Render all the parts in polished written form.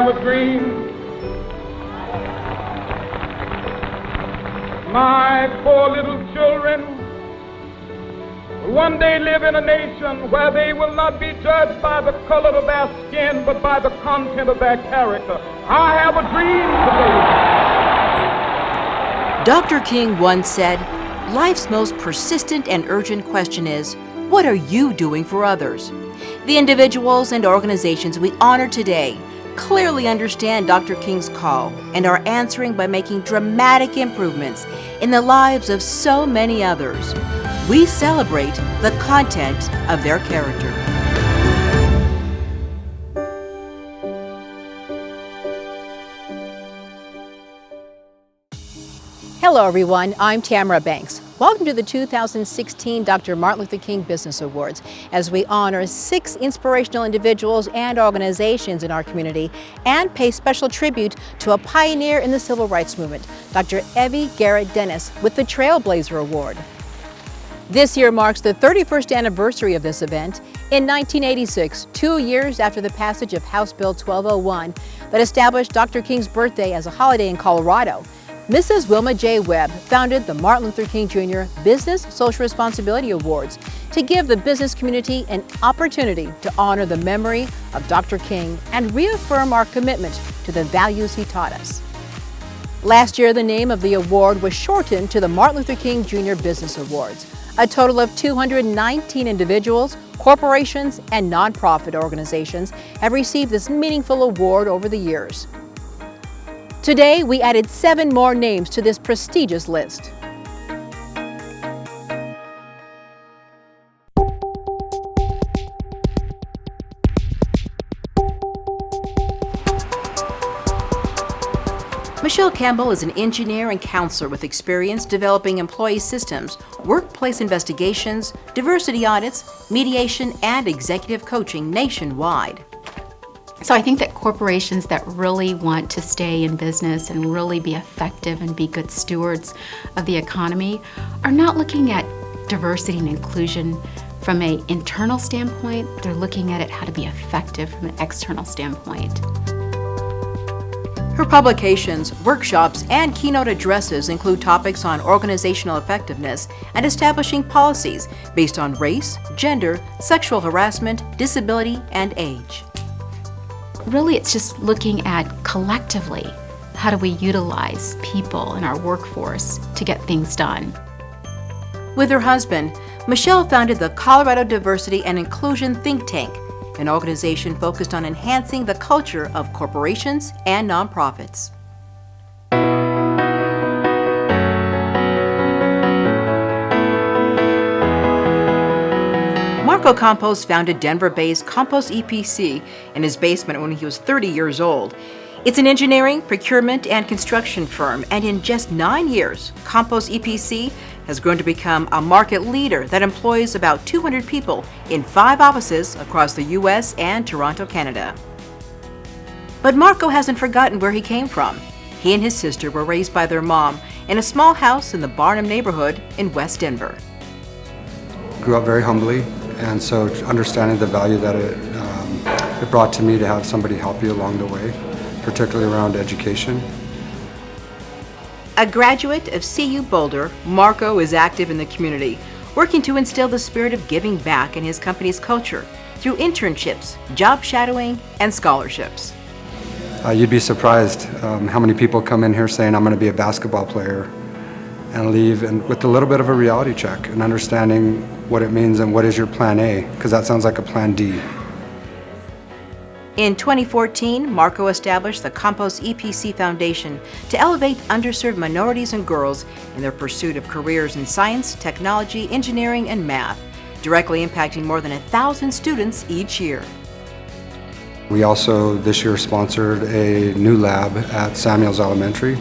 have a dream. My poor little children will one day live in a nation where they will not be judged by the color of their skin, but by the content of their character. I have a dream today. Dr. King once said, "Life's most persistent and urgent question is, what are you doing for others?" The individuals and organizations we honor today clearly understand Dr. King's call and are answering by making dramatic improvements in the lives of so many others. We celebrate the content of their character. Hello everyone, I'm Tamara Banks. Welcome to the 2016 Dr. Martin Luther King Business Awards, as we honor 6 inspirational individuals and organizations in our community and pay special tribute to a pioneer in the civil rights movement, Dr. Evie Garrett Dennis, with the Trailblazer Award. This year marks the 31st anniversary of this event. In 1986, 2 years after the passage of House Bill 1201 that established Dr. King's birthday as a holiday in Colorado, Mrs. Wilma J. Webb founded the Martin Luther King Jr. Business Social Responsibility Awards to give the business community an opportunity to honor the memory of Dr. King and reaffirm our commitment to the values he taught us. Last year, the name of the award was shortened to the Martin Luther King Jr. Business Awards. A total of 219 individuals, corporations, and nonprofit organizations have received this meaningful award over the years. Today, we added 7 more names to this prestigious list. Michelle Campbell is an engineer and counselor with experience developing employee systems, workplace investigations, diversity audits, mediation, and executive coaching nationwide. So I think that corporations that really want to stay in business and really be effective and be good stewards of the economy are not looking at diversity and inclusion from an internal standpoint. They're looking at it how to be effective from an external standpoint. Her publications, workshops, and keynote addresses include topics on organizational effectiveness and establishing policies based on race, gender, sexual harassment, disability, and age. Really, it's just looking at collectively, how do we utilize people in our workforce to get things done? With her husband, Michelle founded the Colorado Diversity and Inclusion Think Tank, an organization focused on enhancing the culture of corporations and nonprofits. Marco Campos founded Denver-based Campos EPC in his basement when he was 30 years old. It's an engineering, procurement, and construction firm, and in just 9 years, Campos EPC has grown to become a market leader that employs about 200 people in 5 offices across the U.S. and Toronto, Canada. But Marco hasn't forgotten where he came from. He and his sister were raised by their mom in a small house in the Barnum neighborhood in West Denver. Grew up very humbly, and so understanding the value that it brought to me to have somebody help you along the way, particularly around education. A graduate of CU Boulder, Marco is active in the community, working to instill the spirit of giving back in his company's culture through internships, job shadowing, and scholarships. You'd be surprised how many people come in here saying, I'm going to be a basketball player, and leave and with a little bit of a reality check and understanding what it means and what is your plan A, because that sounds like a plan D. In 2014, Marco established the Campos EPC Foundation to elevate underserved minorities and girls in their pursuit of careers in science, technology, engineering, and math, directly impacting more than 1,000 students each year. We also this year sponsored a new lab at Samuels Elementary.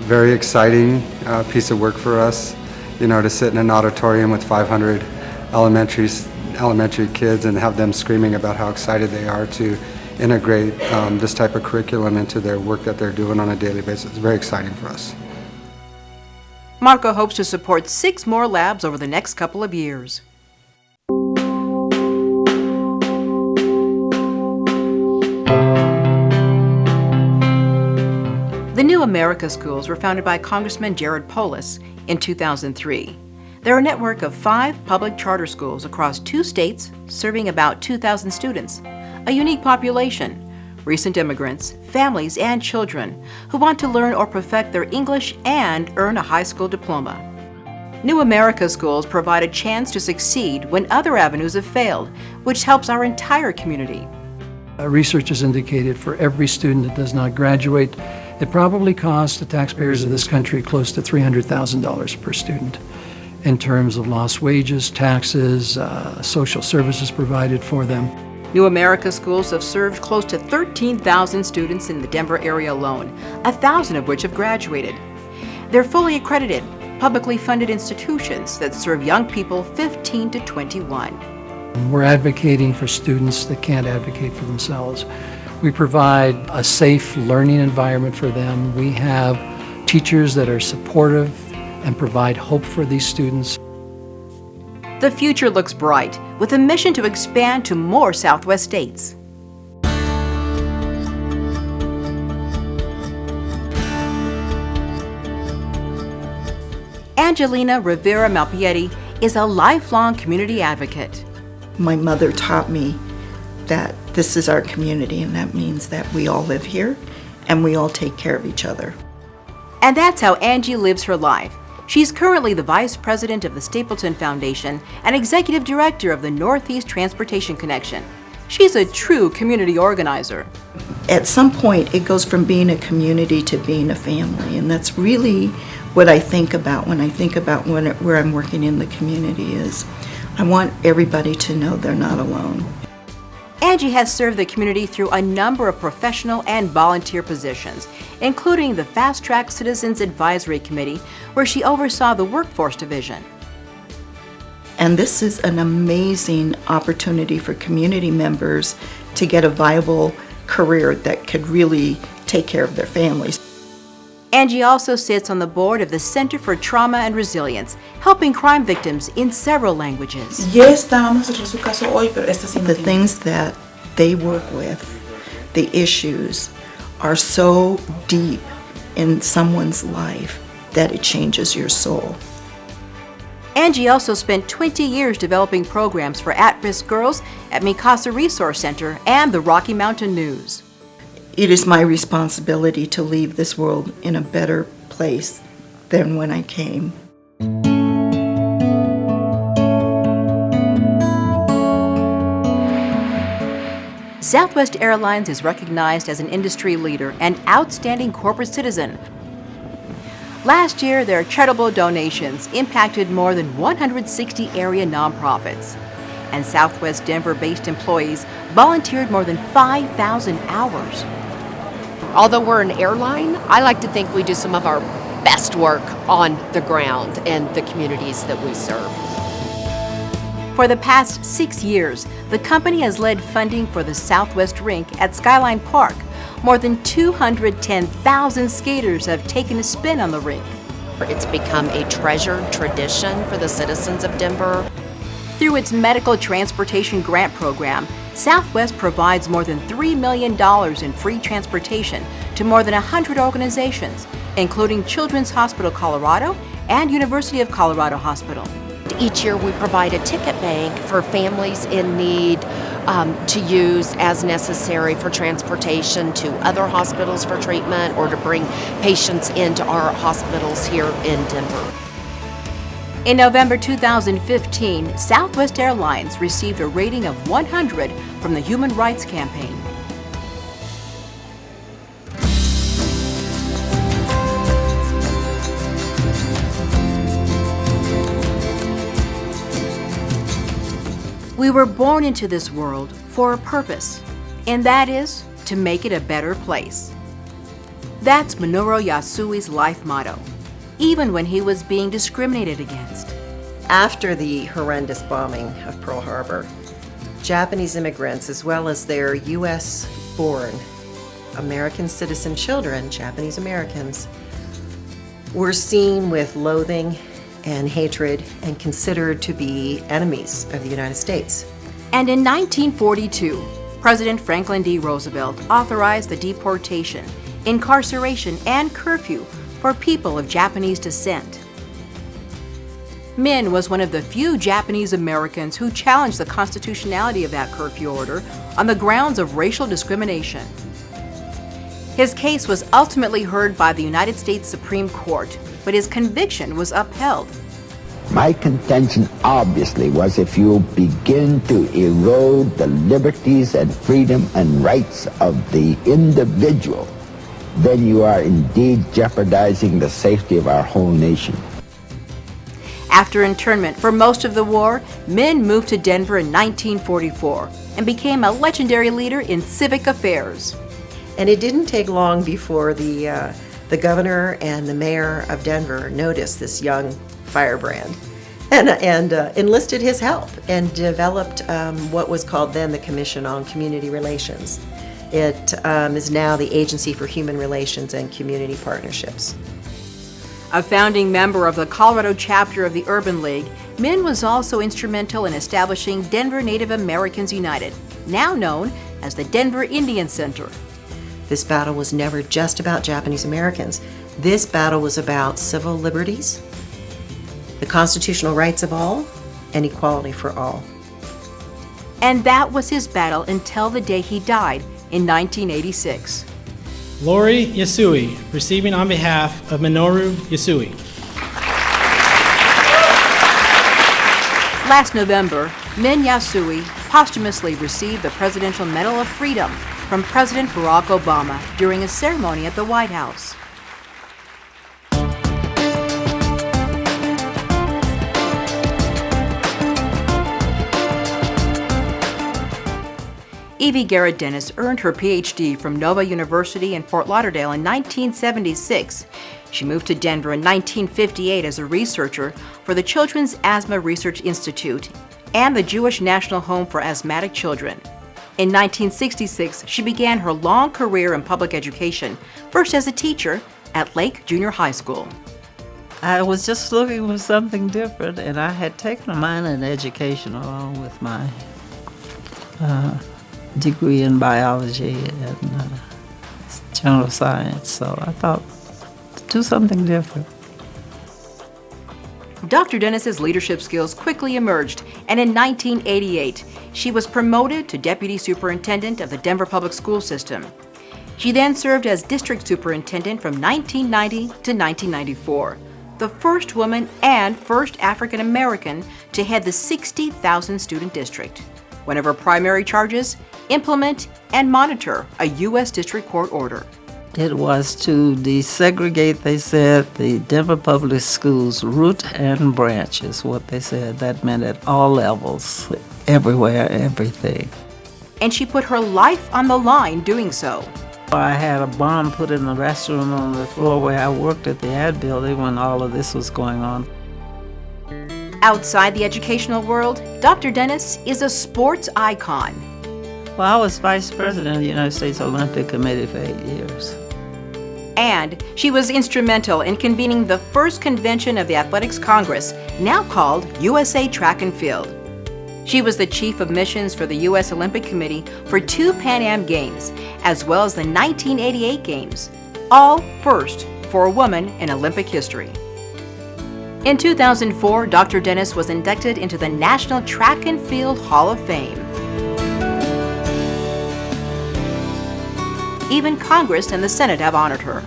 Very exciting piece of work for us, to sit in an auditorium with 500 elementary kids and have them screaming about how excited they are to integrate this type of curriculum into their work that they're doing on a daily basis. It's very exciting for us. Marco hopes to support 6 more labs over the next couple of years. America Schools were founded by Congressman Jared Polis in 2003. They're a network of 5 public charter schools across 2 states, serving about 2,000 students, a unique population, recent immigrants, families, and children who want to learn or perfect their English and earn a high school diploma. New America Schools provide a chance to succeed when other avenues have failed, which helps our entire community. Research has indicated for every student that does not graduate, it probably costs the taxpayers of this country close to $300,000 per student in terms of lost wages, taxes, social services provided for them. New America Schools have served close to 13,000 students in the Denver area alone, 1,000 of which have graduated. They're fully accredited, publicly funded institutions that serve young people 15 to 21. We're advocating for students that can't advocate for themselves. We provide a safe learning environment for them. We have teachers that are supportive and provide hope for these students. The future looks bright, with a mission to expand to more Southwest states. Angelina Rivera Malpieri is a lifelong community advocate. My mother taught me that this is our community, and that means that we all live here and we all take care of each other. And that's how Angie lives her life. She's currently the Vice President of the Stapleton Foundation and Executive Director of the Northeast Transportation Connection. She's a true community organizer. At some point, it goes from being a community to being a family, and that's really what I think about when I think about where I'm working in the community is I want everybody to know they're not alone. Angie has served the community through a number of professional and volunteer positions, including the Fast Track Citizens Advisory Committee, where she oversaw the Workforce Division. And this is an amazing opportunity for community members to get a viable career that could really take care of their families. Angie also sits on the board of the Center for Trauma and Resilience, helping crime victims in several languages. Ya estábamos en su caso hoy, pero esta sí no The tiene. things that they work with, the issues, are so deep in someone's life that it changes your soul. Angie also spent 20 years developing programs for at-risk girls at Mikasa Resource Center and the Rocky Mountain News. It is my responsibility to leave this world in a better place than when I came. Southwest Airlines is recognized as an industry leader and outstanding corporate citizen. Last year, their charitable donations impacted more than 160 area nonprofits. And Southwest Denver-based employees volunteered more than 5,000 hours. Although we're an airline, I like to think we do some of our best work on the ground in the communities that we serve. For the past 6 years, the company has led funding for the Southwest Rink at Skyline Park. More than 210,000 skaters have taken a spin on the rink. It's become a treasured tradition for the citizens of Denver. Through its medical transportation grant program, Southwest provides more than $3 million in free transportation to more than 100 organizations, including Children's Hospital Colorado and University of Colorado Hospital. Each year we provide a ticket bank for families in need to use as necessary for transportation to other hospitals for treatment or to bring patients into our hospitals here in Denver. In November 2015, Southwest Airlines received a rating of 100 from the Human Rights Campaign. We were born into this world for a purpose, and that is to make it a better place. That's Minoru Yasui's life motto, even when he was being discriminated against. After the horrendous bombing of Pearl Harbor, Japanese immigrants, as well as their U.S.-born American citizen children, Japanese Americans, were seen with loathing and hatred and considered to be enemies of the United States. And in 1942, President Franklin D. Roosevelt authorized the deportation incarceration, and curfew for people of Japanese descent. Min was one of the few Japanese Americans who challenged the constitutionality of that curfew order on the grounds of racial discrimination. His case was ultimately heard by the United States Supreme Court, but his conviction was upheld. My contention obviously was if you begin to erode the liberties and freedom and rights of the individual, then you are indeed jeopardizing the safety of our whole nation. After internment for most of the war, Min moved to Denver in 1944 and became a legendary leader in civic affairs. And it didn't take long before the governor and the mayor of Denver noticed this young firebrand and enlisted his help and developed what was called then the Commission on Community Relations. It is now the Agency for Human Relations and Community Partnerships. A founding member of the Colorado chapter of the Urban League, Min was also instrumental in establishing Denver Native Americans United, now known as the Denver Indian Center. This battle was never just about Japanese Americans. This battle was about civil liberties, the constitutional rights of all, and equality for all. And that was his battle until the day he died in 1986. Lori Yasui, receiving on behalf of Minoru Yasui. Last November, Min Yasui posthumously received the Presidential Medal of Freedom from President Barack Obama during a ceremony at the White House. Evie Garrett Dennis earned her PhD from Nova University in Fort Lauderdale in 1976. She moved to Denver in 1958 as a researcher for the Children's Asthma Research Institute and the Jewish National Home for Asthmatic Children. In 1966, she began her long career in public education, first as a teacher at Lake Junior High School. I was just looking for something different, and I had taken a minor in education along with my degree in biology and general science, so I thought, do something different. Dr. Dennis's leadership skills quickly emerged, and in 1988, she was promoted to Deputy Superintendent of the Denver Public School System. She then served as District Superintendent from 1990 to 1994, the first woman and first African American to head the 60,000 student district. One of her primary charges, implement and monitor a U.S. District Court order. It was to desegregate, they said, the Denver Public Schools root and branch is what they said. That meant at all levels, everywhere, everything. And she put her life on the line doing so. I had a bomb put in the restroom on the floor where I worked at the ad building when all of this was going on. Outside the educational world, Dr. Dennis is a sports icon. Well, I was vice president of the United States Olympic Committee for 8 years. And she was instrumental in convening the first convention of the Athletics Congress, now called USA Track and Field. She was the chief of missions for the U.S. Olympic Committee for 2 Pan Am Games, as well as the 1988 Games, all first for a woman in Olympic history. In 2004, Dr. Dennis was inducted into the National Track and Field Hall of Fame. Even Congress and the Senate have honored her.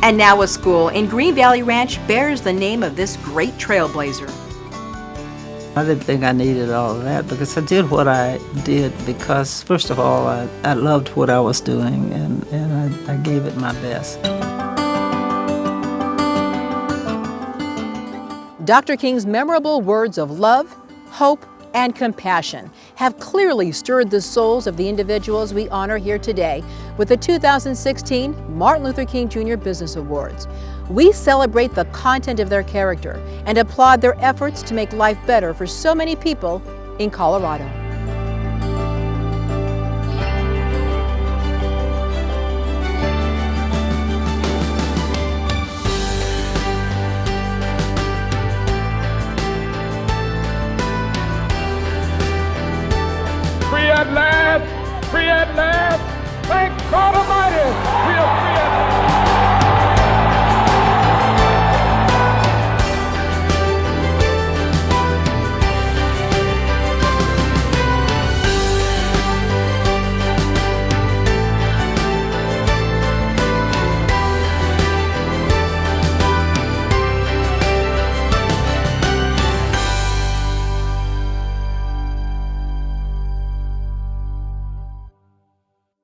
And now a school in Green Valley Ranch bears the name of this great trailblazer. I didn't think I needed all of that because I did what I did because, first of all, I loved what I was doing and I gave it my best. Dr. King's memorable words of love, hope, and compassion have clearly stirred the souls of the individuals we honor here today with the 2016 Martin Luther King Jr. Business Awards. We celebrate the content of their character and applaud their efforts to make life better for so many people in Colorado. Free at last.